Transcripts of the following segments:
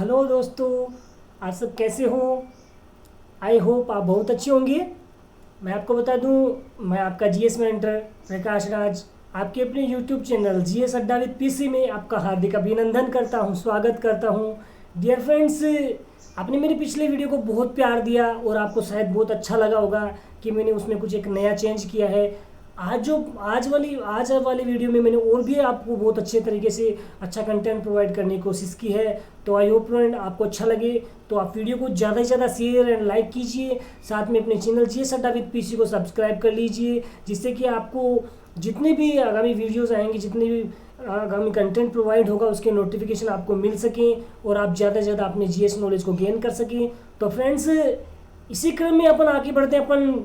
Hello दोस्तों, आप सब कैसे हो? आई होप आप बहुत अच्छे होंगे। मैं आपको बता दूं, मैं आपका जीएस मेंटर प्रकाश राज आपके अपने यूट्यूब चैनल जीएस अड्डा विद पीसी में आपका हार्दिक अभिनंदन करता हूं, स्वागत करता हूं। डियर फ्रेंड्स, आपने मेरे पिछले वीडियो को बहुत प्यार दिया और आपको शायद बहुत अच्छा लगा होगा कि मैंने उसमें कुछ एक नया चेंज किया है। आज वाली वीडियो में मैंने और भी आपको बहुत अच्छे तरीके से अच्छा कंटेंट प्रोवाइड करने की कोशिश की है। तो आई होप फ्रेंड आपको अच्छा लगे तो आप वीडियो को ज़्यादा से ज़्यादा शेयर एंड लाइक कीजिए। साथ में अपने चैनल जीएस अड्डा विद पीसी को सब्सक्राइब कर लीजिए, जिससे कि आपको जितने भी आगामी वीडियोस आएंगे, जितने भी आगामी कंटेंट प्रोवाइड होगा, उसके नोटिफिकेशन आपको मिल सकें और आप ज़्यादा से ज़्यादा अपने जीएस नॉलेज को गेन कर सकें। तो फ्रेंड्स, इसी क्रम में अपन आगे बढ़ते हैं अपन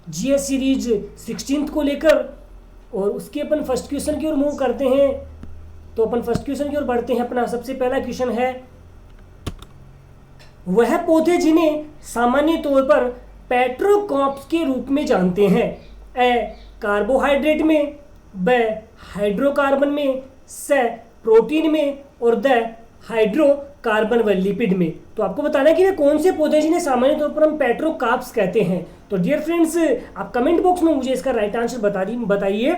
जीएस सीरीज 16th को लेकर, और उसके अपन फर्स्ट क्वेश्चन की ओर मूव करते हैं। तो अपन फर्स्ट क्वेश्चन की ओर बढ़ते हैं। अपना सबसे पहला क्वेश्चन है, वह पौधे जिन्हें सामान्य तौर पर पेट्रोकॉप्स के रूप में जानते हैं। ए कार्बोहाइड्रेट में, ब हाइड्रोकार्बन में, स प्रोटीन में और द हाइड्रोकार्बन व लिपिड में। तो आपको बताना है कि वे कौन से पौधे जिन्हें सामान्य तौर पर हम पेट्रोकार्ब्स कहते हैं। तो डियर फ्रेंड्स, आप कमेंट बॉक्स में मुझे इसका राइट आंसर बताइए।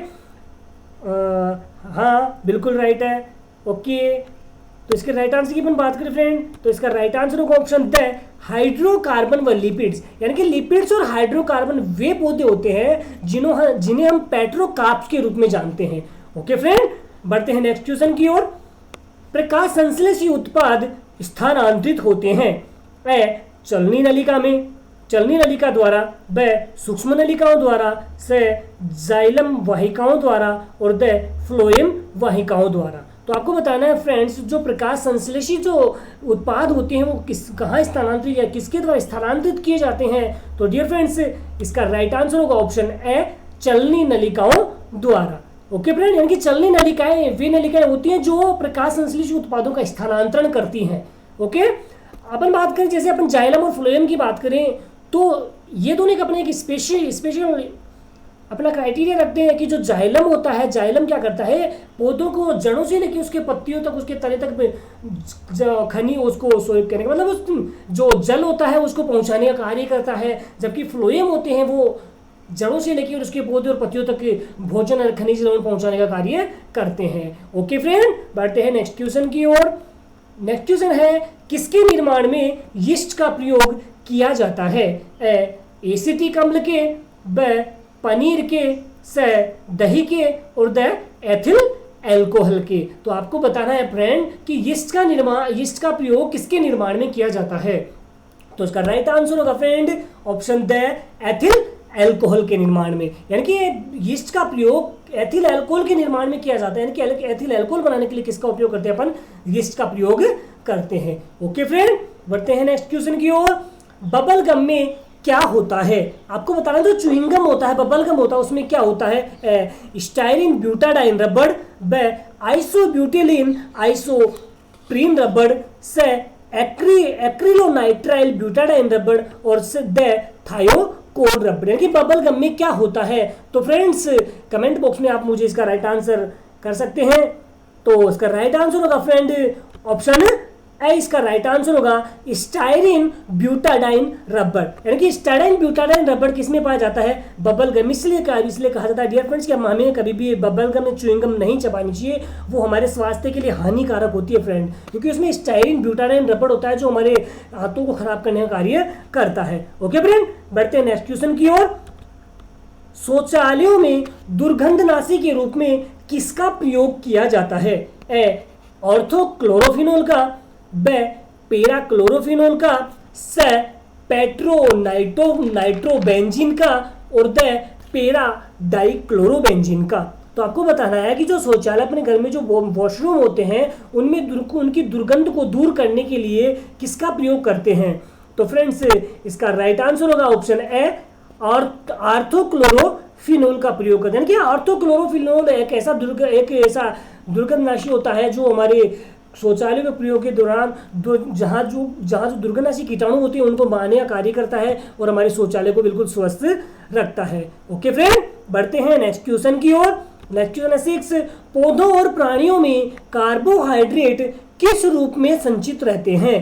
हाँ, बिल्कुल राइट है। ओके, तो इसके राइट आंसर की अपन बात करें फ्रेंड, तो इसका राइट आंसर होगा ऑप्शन द हाइड्रोकार्बन व लिपिड्स। यानी कि लिपिड्स और हाइड्रोकार्बन वे पौधे होते हैं जिन्हें हम पेट्रोकार्ब्स के रूप में जानते हैं। ओके फ्रेंड, बढ़ते हैं नेक्स्ट क्वेश्चन की ओर। प्रकाश संश्लेषी उत्पाद स्थानांतरित होते हैं। ए चलनी नलिका में, चलनी नलिका द्वारा, ब सूक्ष्म नलिकाओं द्वारा, स जाइलम वाहिकाओं द्वारा और द फ्लोएम वाहिकाओं द्वारा। तो आपको बताना है फ्रेंड्स, जो प्रकाश संश्लेषी जो उत्पाद होते हैं वो कहाँ स्थानांतरित या किसके द्वारा स्थानांतरित किए जाते हैं। तो डियर फ्रेंड्स, इसका राइट आंसर होगा ऑप्शन ए चलनी नलिकाओं द्वारा। ओके फ्रेंड, यानी कि चलनी नलिकाएं वे नलिकाएं होती हैं जो प्रकाश संश्लेषी उत्पादों का स्थानांतरण करती हैं। ओके, अपन बात करें जैसे अपन जाइलम और फ्लोएम की बात करें, तो ये दोनों का अपने एक स्पेशल अपना क्राइटेरिया रखते हैं कि जो जाइलम होता है, जाइलम क्या करता है, पौधों को जड़ों से लेकर उसके पत्तियों तक, उसके तने तक खनी उसको सोइप करने का मतलब उस जो जल होता है उसको पहुंचाने का कार्य करता है। जबकि फ्लोएम होते हैं वो जड़ों से लेकर उसके पौधे और पत्तियों तक भोजन और खनिज लवण पहुंचाने का कार्य करते हैं। ओके फ्रेंड, बढ़ते हैं नेक्स्ट क्वेश्चन की ओर। नेक्स्ट क्वेश्चन है, किसके निर्माण में यीस्ट का प्रयोग किया जाता है। ए एसिटिक अम्ल के, ब पनीर के, स दही के और द एथिल एल्कोहल के। तो आपको बताना है फ्रेंड कि यीस्ट का प्रयोग किसके निर्माण में किया जाता है। तो इसका राइट आंसर होगा friend option the ethyl alcohol के निर्माण में। यानी कि यीस्ट का प्रयोग एथिल एल्कोहल के निर्माण में किया जाता है। यानी कि एथिल एल्कोहल बनाने के लिए किसका उपयोग करते हैं, अपन यीस्ट का प्रयोग करते हैं। ओके फ्रेंड, बढ़ते हैं नेक्स्ट क्वेश्चन की ओर। बबल गम में क्या होता है। आपको बताना, जो च्युइंगम होता है, बबल गम होता है, उसमें क्या होता है। स्टाइरिन ब्यूटाडाइन रबड़, ब आइसोब्यूटिलीन आइसोप्रीन रबड़, स एक्रिलोनाइट्राइल ब्यूटाडाइन रबड़ और द थायोकोल रबड़। यानी कि बबल गम में क्या होता है। तो फ्रेंड्स, कमेंट बॉक्स में आप मुझे इसका राइट आंसर कर सकते हैं। तो इसका राइट आंसर होगा फ्रेंड ऑप्शन ए, इसका राइट आंसर होगा स्टाइरिन ब्यूटाडाइन रबड़। यानी कि स्टाइरिन ब्यूटाडाइन रबड़ किसमें पाया जाता है, बबल गम। इसलिए कहा जाता है डियर फ्रेंड्स कि हमें कभी भी बबल गम या च्युइंग गम नहीं चबानी चाहिए, वो हमारे स्वास्थ्य के लिए हानिकारक होती है फ्रेंड, क्योंकि उसमें स्टाइरिन ब्यूटाडाइन रबड़ होता है जो हमारे हाथों को खराब करने का कार्य करता है। ओके फ्रेंड, बढ़ते हैं नेक्स्ट क्वेश्चन की ओर। शौचालयों में दुर्गंधनाशी के रूप में किसका प्रयोग किया जाता है। ए ऑर्थोक्लोरोफिनोल का, ब पेराक्लोरोफिनोल का, स नाइट्रोबेंजीन का और द पेरा डाइक्लोरोबेंजीन का। तो आपको बताना है कि जो शौचालय अपने घर में जो वॉशरूम होते हैं उनमें उनकी दुर्गंध को दूर करने के लिए किसका प्रयोग करते हैं। तो फ्रेंड्स, इसका राइट आंसर होगा ऑप्शन ए आर्थोक्लोरोफिनोल का प्रयोग करते हैं। कि आर्थोक्लोरोफिनोल एक ऐसा दुर्गंधनाशी होता है जो हमारे शौचालय के प्रयोग के दौरान जहाँ जो दुर्गंधनाशी कीटाणु होते हैं उनको मारने का कार्य करता है और हमारे शौचालय को बिल्कुल स्वस्थ रखता है। ओके फ्रेंड, बढ़ते हैं नेक्स्ट क्वेश्चन की ओर। नेक्स्ट क्वेश्चन है 6, पौधों और प्राणियों में कार्बोहाइड्रेट किस रूप में संचित रहते हैं?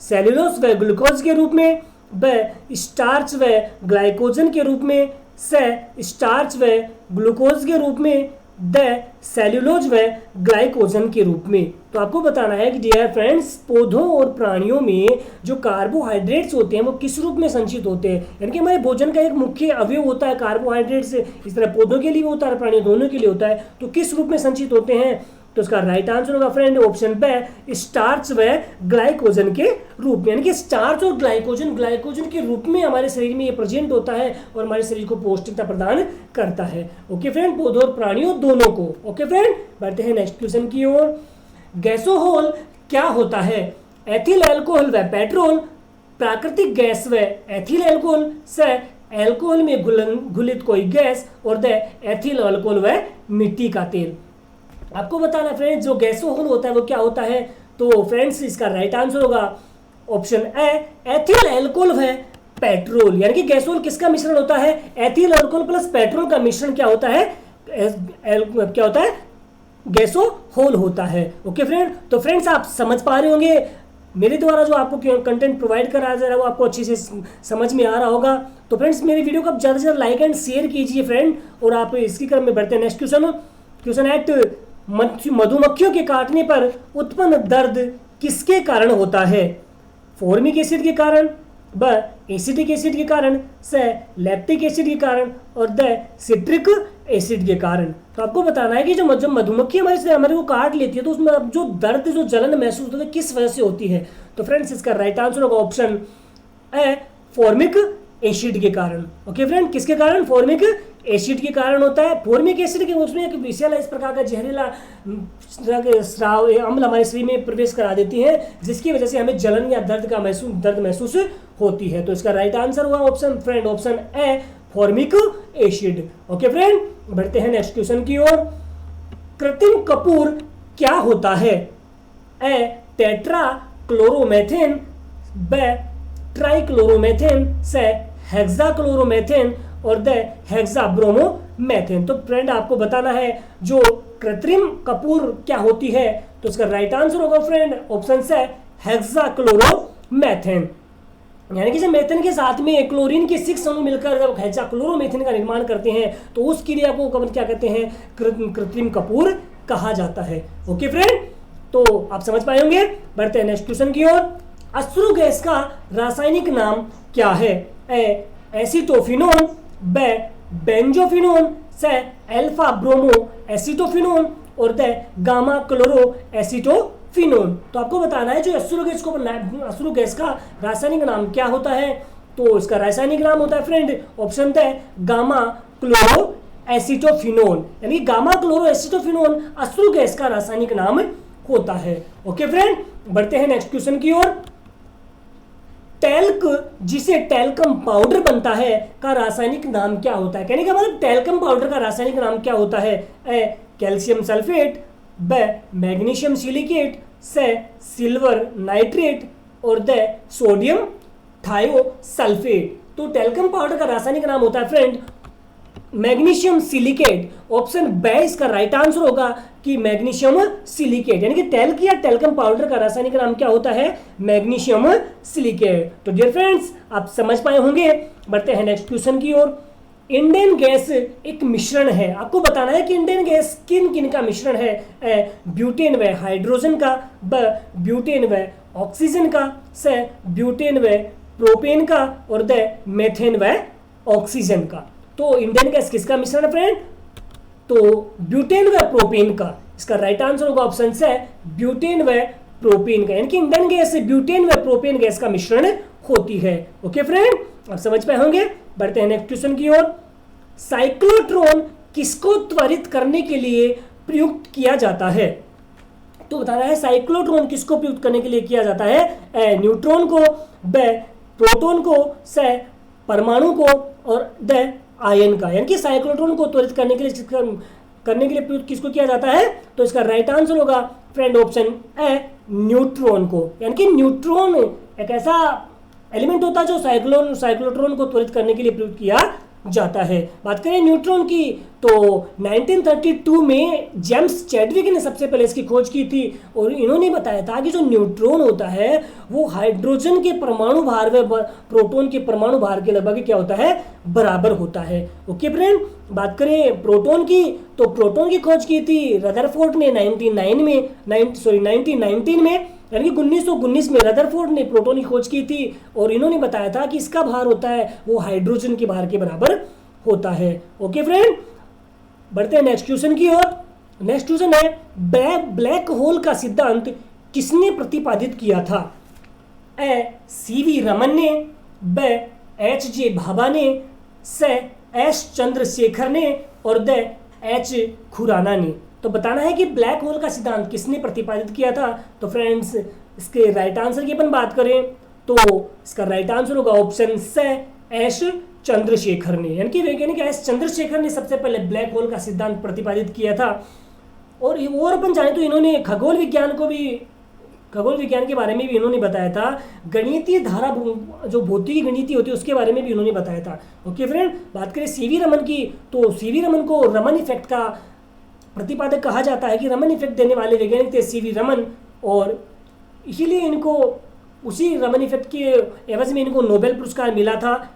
सेल्यूलोज व ग्लूकोज के रूप में, ब स्टार्च व ग्लाइकोजन के रूप में, स स्टार्च व ग्लूकोज के रूप में, द सेल्यूलोज व ग्लाइकोजन के रूप में। तो आपको बताना है कि डियर फ्रेंड्स, पौधों और प्राणियों में जो कार्बोहाइड्रेट्स होते हैं वो किस रूप में संचित होते हैं, यानी कि हमारे भोजन का एक मुख्य अवयव होता है कार्बोहाइड्रेट्स, इस तरह पौधों के लिए भी होता है, प्राणियों दोनों के लिए होता है। तो किस रूप में संचित होते हैं? तो इसका राइट आंसर होगा फ्रेंड ऑप्शन ब स्टार्च व ग्लाइकोजन के रूप में, यानी कि स्टार्च और ग्लाइकोजन के रूप में हमारे शरीर में ये प्रेजेंट होता है और हमारे शरीर को पौष्टिकता प्रदान करता है। ओके फ्रेंड, पौधों और प्राणियों दोनों को। ओके फ्रेंड, बढ़ते हैं नेक्स्ट क्वेश्चन की ओर। गैसोहोल क्या होता है? एथिल अल्कोहल व पेट्रोल, प्राकृतिक गैस व एथिल अल्कोहल, से अल्कोहल में घुलित कोई गैस, और द एथिल अल्कोहल व मिट्टी का तेल। आपको बताना फ्रेंड्स, जो गैसोहोल होता है वो क्या होता है? तो फ्रेंड्स इसका राइट आंसर होगा ऑप्शन ए एथिल अल्कोहल व पेट्रोल, यानी कि गैसोहोल किसका मिश्रण होता है? एथिल अल्कोहल प्लस पेट्रोल का मिश्रण क्या होता है? क्या होता है? गैसोहोल होता है। ओके फ्रेंड, तो फ्रेंड्स आप समझ पा रहे होंगे मेरे द्वारा जो आपको कंटेंट प्रोवाइड करा जा रहा है वो आपको अच्छे से समझ में आ रहा होगा। तो फ्रेंड्स मेरी वीडियो को आप ज़्यादा से ज़्यादा लाइक एंड शेयर कीजिए फ्रेंड, और आप इसकी क्रम में बढ़ते हैं नेक्स्ट क्वेश्चन एट मधुमक्खियों के काटने पर उत्पन्न दर्द किसके कारण होता है? फॉर्मिक एसिड के कारण, ब एसिटिक एसिड के कारण, से लैक्टिक एसिड के कारण, और द सिट्रिक एसिड के कारण। तो आपको बताना है कि जो मधुमक्खी हमारे को काट लेती है तो उसमें जो दर्द जो जलन महसूस होता है किस वजह से होती है? तो फ्रेंड्स इसका राइट आंसर होगा ऑप्शन ए फॉर्मिक एसिड के कारण। ओके फ्रेंड, किसके कारण? फॉर्मिक एसिड के कारण होता है। फॉर्मिक एसिड के उसमें एक विषैला इस प्रकार का जहरीला स्राव अम्ल हमारे शरीर में प्रवेश करा देती है, जिसकी वजह से हमें जलन या दर्द महसूस होती है। तो इसका राइट आंसर हुआ option friend option A formic acid. Okay friend, बढ़ते हैं नेक्स्ट क्वेश्चन की ओर। कृत्रिम कपूर क्या होता है? ए टेट्रा क्लोरोमेथेन, ब ट्राइक्लोरोमेथेन, से हेक्साक्लोरोमेथेन, और द हेक्साब्रोमोमेथेन। तो फ्रेंड आपको बताना है जो कृत्रिम कपूर क्या होती है, तो इसका राइट आंसर होगा फ्रेंड ऑप्शन से हेक्साक्लोरोमेथेन, यानी कि जब मेथेन के साथ में क्लोरीन के 6 अणु मिलकर जब हेक्साक्लोरोमेथेन का निर्माण करते हैं तो उस क्रिया को क्या कहते हैं? कृत्रिम कपूर कहा जाता है। ओके फ्रेंड, तो आप समझ पाए होंगे। बढ़ते हैं नेक्स्ट क्वेश्चन की ओर। अश्रु गैस का रासायनिक नाम क्या है? ए एसिटोफिनोन, ब बेंजोफिनोन, से अल्फा ब्रोमो एसिटोफिनोन, और द गामा क्लोरो एसिटोफिनोन। तो आपको बताना है जो अश्रु गैस का रासायनिक नाम क्या होता है? तो इसका रासायनिक नाम होता है friend option the gamma chloro acetophenone, यानी गामा क्लोरो एसिटोफिनोन अश्रु गैस का रासायनिक नाम होता है। ओके फ्रेंड, बढ़ते हैं नेक्स्ट क्वेश्चन की ओर। टैल्क जिसे टैल्कम पाउडर बनता है का रासायनिक नाम क्या होता है? कहने का मतलब टैल्कम पाउडर का रासायनिक नाम क्या होता है? ए कैल्शियम सल्फेट, ब मैग्नीशियम सिलिकेट, से सिल्वर नाइट्रेट, और द सोडियम थायोसल्फेट। तो टैल्कम पाउडर का रासायनिक नाम होता है फ्रेंड मैग्नीशियम सिलिकेट। ऑप्शन ब इसका राइट आंसर होगा कि मैग्नीशियम सिलिकेट, यानी कि टैल्क या टैल्कम पाउडर का रासायनिक नाम क्या होता है? Magnesium silicate. तो डियर फ्रेंड्स आप समझ पाए होंगे। बढ़ते हैं नेक्स्ट क्वेश्चन की ओर। इंडेन गैस एक मिश्रण है। आपको बताना है कि इंडेन गैस किन किन का मिश्रण है? ब्यूटेन व हाइड्रोजन का, ब ब्यूटेन व ऑक्सीजन का, से ब्यूटेन व प्रोपेन का, और द मेथेन व ऑक्सीजन का। तो इंडेन गैस किसका मिश्रण है फ्रेंड? तो ब्यूटेन व प्रोपेन का। इसका राइट आंसर होगा ऑप्शन से ब्यूटेन व प्रोपेन का, यानी कि इंडेन गैस ब्यूटेन व प्रोपेन गैस का मिश्रण होती है। ओके फ्रेंड, आप समझ पाए होंगे। बढ़ते हैं नेक्स्ट क्वेश्चन की ओर। साइक्लोट्रॉन किसको त्वरित करने के लिए प्रयुक्त किया जाता है? तो बताना है साइक्लोट्रॉन किसको प्रयुक्त करने के लिए किया जाता है? न्यूट्रॉन को, ब प्रोटॉन को, से परमाणु को, और द आयन का। यानी कि साइक्लोट्रॉन को त्वरित करने के लिए प्रयुक्त किसको किया जाता है? तो इसका राइट आंसर होगा फ्रेंड ऑप्शन ए न्यूट्रॉन को। यानी कि न्यूट्रॉन एक ऐसा एलिमेंट होता है जो साइक्लोट्रॉन को त्वरित करने के लिए प्रयुक्त किया जाता है। बात करें न्यूट्रॉन की तो 1932 में जेम्स चैडविक ने सबसे पहले इसकी खोज की थी और इन्होंने बताया था कि जो न्यूट्रॉन होता है वो हाइड्रोजन के परमाणु भार व प्रोटॉन के परमाणु भार के लगभग क्या होता है, बराबर होता है। ओके फ्रेंड, बात करें प्रोटॉन की तो प्रोटॉन की खोज की थी रदरफोर्ड ने 1919 में, यानी कि 1919 में रदरफोर्ड ने प्रोटॉन की खोज की थी और इन्होंने बताया था कि इसका भार होता है वो हाइड्रोजन के भार के बराबर होता है। ओके फ्रेंड, बढ़ते हैं नेक्स्ट क्वेश्चन की ओर। नेक्स्ट क्वेश्चन है ब्लैक होल का सिद्धांत किसने प्रतिपादित किया था? ए सीवी रमन ने, ब एच जे भाभा ने, स एस चंद्रशेखर ने और द एच खुराना ने। तो बताना है कि ब्लैक होल का सिद्धांत किसने प्रतिपादित किया था। तो फ्रेंड्स इसके राइट आंसर की अपन बात करें तो इसका राइट आंसर होगा ऑप्शन स एस चंद्रशेखर ने, यानी कि वैज्ञानिक एस चंद्रशेखर ने सबसे पहले ब्लैक होल का सिद्धांत प्रतिपादित किया था। और अपन जाने तो इन्होंने खगोल विज्ञान के बारे में भी इन्होंने बताया था, गणितीय धारा जो भौतिकी गणितीय होती है उसके बारे में भी इन्होंने बताया था। ओके फ्रेंड, बात करें सीवी रमन की तो सीवी रमन को रमन इफेक्ट का प्रतिपादक कहा जाता है कि रमन इफेक्ट देने वाले वैज्ञानिक थे सीवी रमन, और इसीलिए इनको उसी रमन इफेक्ट के एवज में इनको नोबेल पुरस्कार मिला था।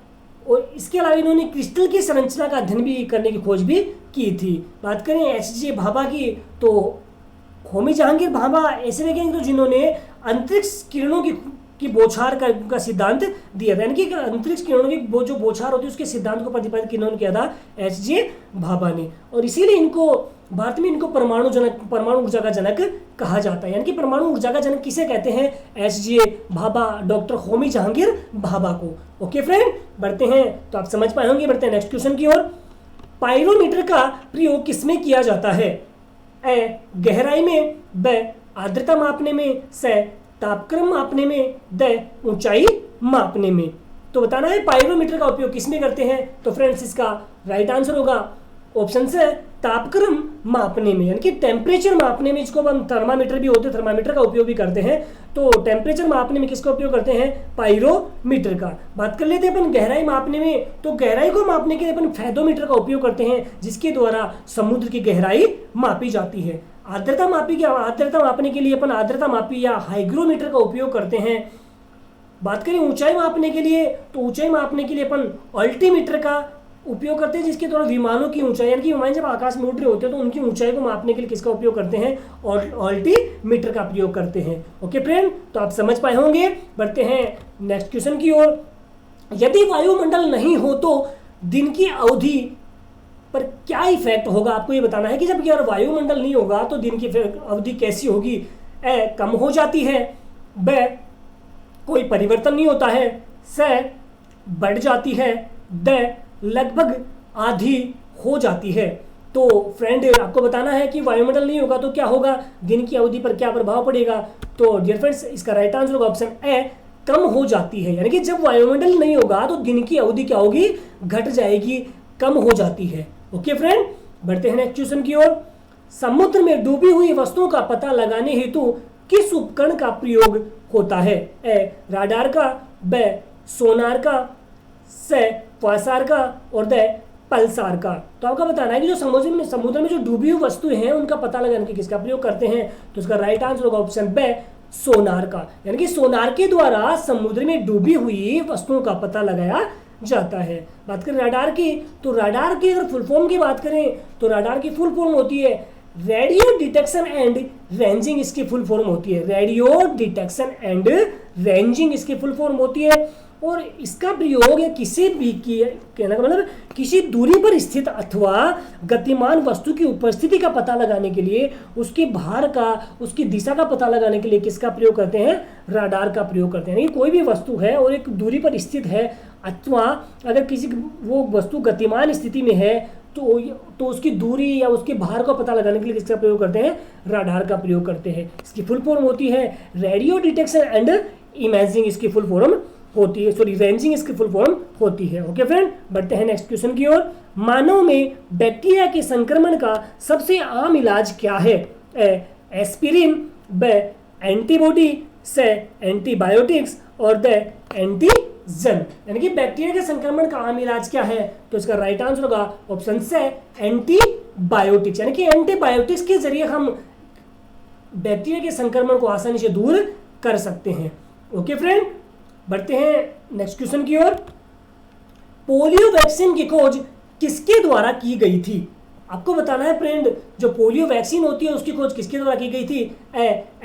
और इसके अलावा इन्होंने क्रिस्टल की संरचना का अध्ययन भी करने की खोज भी की थी। बात करें एच जे भाभा की तो होमी जहांगीर भाभा ऐसे वैज्ञानिक थे जिन्होंने अंतरिक्ष किरणों की बौछार का सिद्धांत दिया था, यानी कि अंतरिक्ष किरणों की जो बौछार होती है उसके सिद्धांत को प्रतिपादित किन्होंने किया था, एच जे भाभा ने। और इसीलिए इनको भारत में इनको परमाणु ऊर्जा का जनक कहा जाता है, यानी कि परमाणु ऊर्जा का जनक किसे कहते हैं? H J Bhabha, doctor Homi Jehangir Bhabha को। ओके फ्रेंड, बढ़ते हैं तो आप समझ पाए होंगे। बढ़ते हैं नेक्स्ट क्वेश्चन की ओर। पायरोमीटर का प्रयोग किसमें किया जाता है? ए गहराई में, ब आर्द्रता मापने में, स तापक्रम मापने में, द ऊंचाई मापने में। तो बताना है पायरोमीटर का उपयोग किसमें करते हैं। तो फ्रेंड्स इसका राइट आंसर होगा ऑप्शन से तापक्रम मापने में, यानी कि टेम्परेचर मापने में, जिसको हम थर्मामीटर भी होते हैं, थर्मामीटर का उपयोग भी करते हैं। तो टेम्परेचर मापने में किसका उपयोग करते हैं? पायरोमीटर का। बात कर लेते हैं अपन गहराई मापने में, तो गहराई को मापने के लिए अपन फेदोमीटर का उपयोग करते हैं, जिसके द्वारा समुद्र की गहराई मापी जाती है। आर्द्रता मापने के लिए अपन आर्द्रता मापी या हाइग्रोमीटर का उपयोग करते हैं। बात करें ऊंचाई मापने के लिए तो ऊंचाई मापने के लिए अपन अल्टीमीटर का उपयोग करते हैं, जिसके द्वारा विमानों की ऊंचाई, यानी कि विमान जब आकाश में उड़ रहे होते हैं तो उनकी ऊंचाई को मापने के लिए किसका उपयोग करते हैं? और अल्टीमीटर का प्रयोग करते हैं। ओके फ्रेंड, तो आप समझ पाए होंगे। बढ़ते हैं नेक्स्ट क्वेश्चन की ओर। यदि वायुमंडल नहीं हो तो दिन की अवधि पर क्या इफेक्ट होगा? आपको ये बताना है कि जब यार वायुमंडल नहीं होगा तो दिन की अवधि कैसी होगी? ए कम हो जाती है, ब कोई परिवर्तन नहीं होता है, स बढ़ जाती है, द लगभग आधी हो जाती है। तो फ्रेंड आपको बताना है कि वायुमंडल नहीं होगा तो क्या होगा, दिन की अवधि पर क्या प्रभाव पड़ेगा। तो डियर फ्रेंड्स इसका राइट आंसर होगा ऑप्शन ए कम हो जाती है, यानी कि जब वायुमंडल नहीं होगा तो दिन की अवधि क्या होगी? घट जाएगी, कम हो जाती है। ओके फ्रेंड, बढ़ते हैं नेक्स्ट क्वेश्चन की ओर। समुद्र में डूबी हुई वस्तुओं का पता लगाने हेतु किस उपकरण का प्रयोग होता है? ए राडार का, ब सोनार का, स क्वासार का और द पल्सार का। तो आपका बताना है कि जो समुद्र में जो डूबी हुई वस्तुएं हैं उनका पता लगाने के किसका प्रयोग करते हैं। तो इसका राइट आंसर होगा ऑप्शन ब सोनार का, यानी कि सोनार के द्वारा समुद्र में डूबी हुई वस्तुओं का पता लगाया जाता है। बात करें राडार की तो राडार की अगर फुल फॉर्म की बात करें तो राडार की फुल फॉर्म होती है रेडियो डिटेक्शन एंड रेंजिंग, इसकी फुल फॉर्म होती है रेडियो डिटेक्शन एंड रेंजिंग, इसकी फुल फॉर्म होती है। और इसका प्रयोग किसी भी कहने का मतलब किसी दूरी पर स्थित अथवा गतिमान वस्तु की उपस्थिति का पता लगाने के लिए, उसके भार का, उसकी दिशा का पता लगाने के लिए किसका प्रयोग करते हैं? राडार का प्रयोग करते हैं। कोई भी वस्तु है और एक दूरी पर स्थित है अथवा अगर किसी वो वस्तु गतिमान स्थिति में है तो उसकी दूरी या उसके भार का पता लगाने के लिए किसका प्रयोग करते हैं? राडार का प्रयोग करते हैं। इसकी फुल फॉर्म होती है रेडियो डिटेक्शन एंड इमेजिंग, इसकी फुल फॉर्म होती है, सॉरी रेंजिंग इसकी फुल फॉर्म होती है। ओके फ्रेंड, बढ़ते हैं नेक्स्ट क्वेश्चन की ओर। मानव में बैक्टीरिया के संक्रमण का सबसे आम इलाज क्या है? एस्पिरिन, ब एंटीबॉडी, से एंटीबायोटिक्स और द जन, यानी कि बैक्टीरिया के संक्रमण का आम इलाज क्या है? तो इसका राइट आंसर होगा ऑप्शन से एंटीबायोटिक्स, यानी कि एंटीबायोटिक्स के जरिए हम बैक्टीरिया के संक्रमण को आसानी से दूर कर सकते हैं। ओके फ्रेंड, बढ़ते हैं नेक्स्ट क्वेश्चन की ओर। पोलियो वैक्सीन की खोज किसके द्वारा की गई थी? आपको बताना है फ्रेंड, जो पोलियो वैक्सीन होती है उसकी खोज किसके द्वारा की गई थी?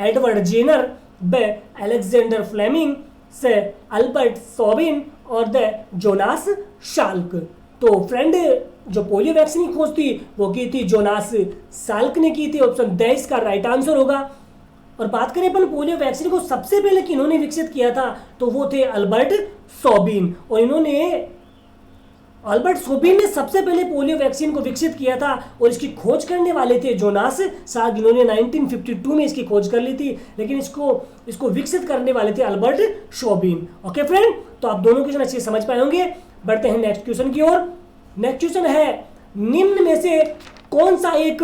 एडवर्ड जेनर, ब अलेक्जेंडर फ्लेमिंग, से अल्बर्ट सोबिन और द जोनास शाल्क। तो फ्रेंड, जो पोलियो वैक्सीन की खोज थी वो की थी जोनास साल्क ने की थी। ऑप्शन द इसका राइट आंसर होगा। और बात करें अपन पोलियो वैक्सीन को सबसे पहले किन्होंने विकसित किया था, तो वो थे अल्बर्ट सोबिन। और अल्बर्ट सोबिन ने सबसे पहले पोलियो वैक्सीन को विकसित किया था और इसकी खोज करने वाले थे जोनास साल्क, इन्होंने 1952 में इसकी खोज कर ली थी, लेकिन इसको विकसित करने वाले थे अल्बर्ट सोबिन। ओके फ्रेंड, तो आप दोनों क्वेश्चन अच्छे समझ पाए होंगे। बढ़ते हैं नेक्स्ट क्वेश्चन की ओर। नेक्स्ट क्वेश्चन है, निम्न में से कौन सा एक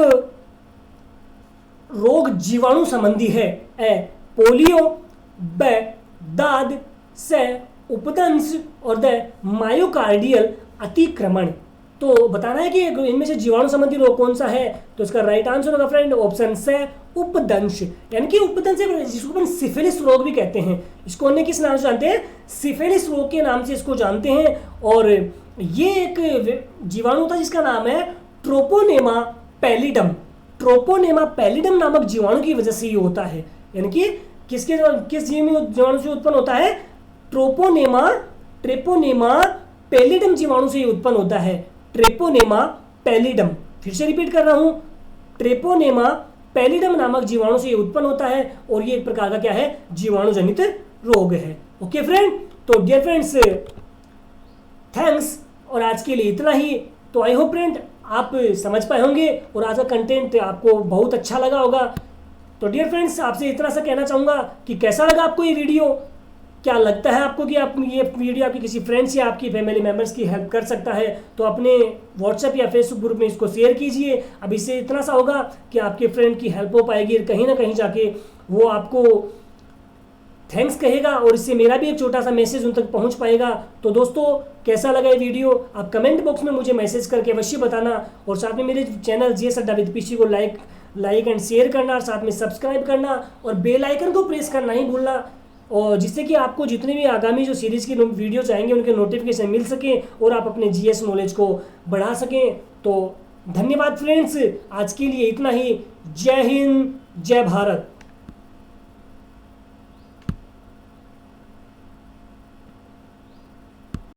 रोग जीवाणु संबंधी है? ए पोलियो, ब दाद, से उपदंश और द मायोकार्डियल अतिक्रमण। तो बताना है कि इनमें से जीवाणु संबंधी रोग कौन सा है? तो इसका राइट आंसर होगा फ्रेंड ऑप्शन से उपदंश, यानी कि उपदंश जिसको अपन सिफिलिस रोग भी कहते हैं। इसको अन्य किस नाम से जानते हैं? सिफिलिस रोग के नाम से इसको जानते हैं। और ये एक जीवाणु था जिसका नाम है ट्रोपोनेमा पैलिडम। ट्रोपोनेमा पैलिडम नामक जीवाणु की वजह से ये होता है, यानी कि किस जीवाणु से उत्पन्न होता है? ट्रेपोनेमा पैलिडम जीवाणु से ये उत्पन्न होता है। ट्रेपोनेमा पैलिडम, फिर से रिपीट कर रहा हूं, ट्रेपोनेमा पैलिडम नामक जीवाणु से ये उत्पन्न होता है और ये एक प्रकार का क्या है? जीवाणु जनित रोग है। ओके फ्रेंड, तो डियर फ्रेंड्स, थैंक्स, और आज के लिए इतना ही। तो आई होप फ्रेंड आप समझ पाए होंगे और आज का कंटेंट आपको बहुत अच्छा लगा होगा। तो डियर फ्रेंड्स, आपसे इतना सा कहना चाहूँगा कि कैसा लगा आपको ये वीडियो? क्या लगता है आपको कि आप ये वीडियो आपके किसी फ्रेंड्स या आपकी फैमिली मेम्बर्स की हेल्प कर सकता है? तो अपने व्हाट्सएप या फेसबुक ग्रुप में इसको शेयर कीजिए। अब इससे इतना सा होगा कि आपके फ्रेंड की हेल्प हो पाएगी, कहीं ना कहीं जाके वो आपको थैंक्स कहेगा और इससे मेरा भी एक छोटा सा मैसेज उन तक पहुंच पाएगा। तो दोस्तों, कैसा लगा ये वीडियो आप कमेंट बॉक्स में मुझे मैसेज करके अवश्य बताना। और साथ में मेरे चैनल जीएस अड्डा विद पीसी को लाइक एंड शेयर करना, और साथ में सब्सक्राइब करना और बेल आइकन को प्रेस करना नहीं भूलना, और जिससे कि आपको जितने भी आगामी जो सीरीज़ की वीडियोज आएंगे उनके नोटिफिकेशन मिल सके और आप अपने जीएस नॉलेज को बढ़ा सकें। तो धन्यवाद फ्रेंड्स, आज के लिए इतना ही। जय हिंद, जय भारत।